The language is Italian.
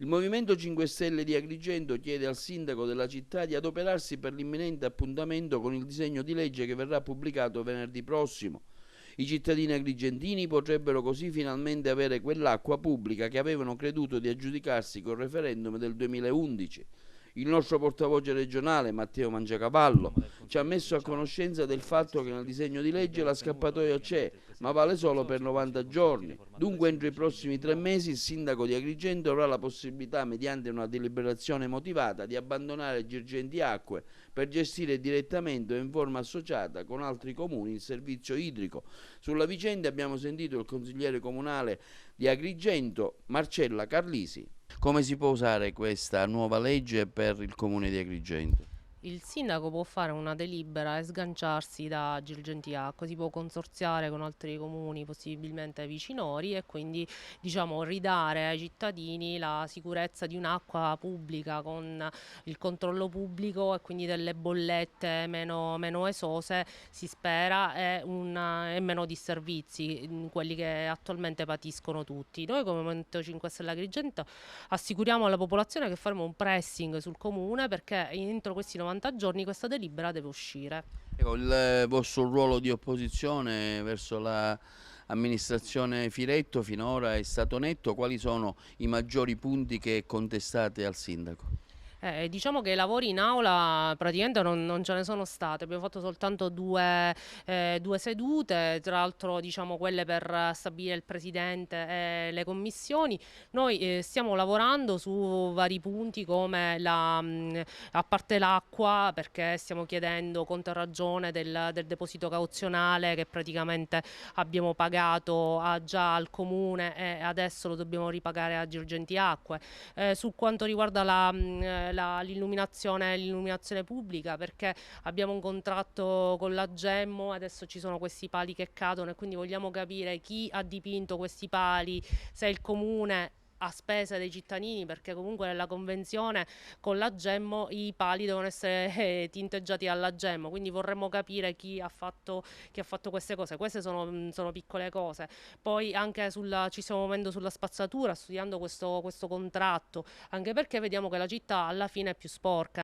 Il Movimento 5 Stelle di Agrigento chiede al sindaco della città di adoperarsi per l'imminente appuntamento con il disegno di legge che verrà pubblicato venerdì prossimo. I cittadini agrigentini potrebbero così finalmente avere quell'acqua pubblica che avevano creduto di aggiudicarsi col referendum del 2011. Il nostro portavoce regionale, Matteo Mangiacavallo, ci ha messo a conoscenza del fatto che nel disegno di legge la scappatoia c'è, ma vale solo per 90 giorni. Dunque entro i prossimi 3 mesi il sindaco di Agrigento avrà la possibilità, mediante una deliberazione motivata, di abbandonare Girgenti Acque per gestire direttamente o in forma associata con altri comuni il servizio idrico. Sulla vicenda abbiamo sentito il consigliere comunale di Agrigento, Marcella Carlisi. Come si può usare questa nuova legge per il comune di Agrigento? Il sindaco può fare una delibera e sganciarsi da Girgenti Acque, si può consorziare con altri comuni possibilmente vicinori e quindi diciamo ridare ai cittadini la sicurezza di un'acqua pubblica con il controllo pubblico e quindi delle bollette meno esose, si spera, e meno disservizi, quelli che attualmente patiscono tutti. Noi come Movimento 5 Stelle Agrigento assicuriamo alla popolazione che faremo un pressing sul comune perché entro questi 90 giorni questa delibera deve uscire. Ecco, il vostro ruolo di opposizione verso l'amministrazione Firetto finora è stato netto. Quali sono i maggiori punti che contestate al sindaco? Diciamo che i lavori in aula praticamente non ce ne sono state, abbiamo fatto soltanto due sedute, tra l'altro diciamo quelle per stabilire il presidente e le commissioni. Noi stiamo lavorando su vari punti come a parte l'acqua, perché stiamo chiedendo conto e ragione del deposito cauzionale che praticamente abbiamo pagato già al comune e adesso lo dobbiamo ripagare a Girgenti Acque. Su quanto riguarda l'illuminazione pubblica, perché abbiamo un contratto con la Gemmo, adesso ci sono questi pali che cadono e quindi vogliamo capire chi ha dipinto questi pali, se è il comune a spese dei cittadini, perché comunque nella convenzione con la Gemmo i pali devono essere tinteggiati dalla Gemmo, quindi vorremmo capire chi ha fatto queste cose. Queste sono piccole cose. Poi anche ci stiamo muovendo sulla spazzatura, studiando questo contratto, anche perché vediamo che la città alla fine è più sporca.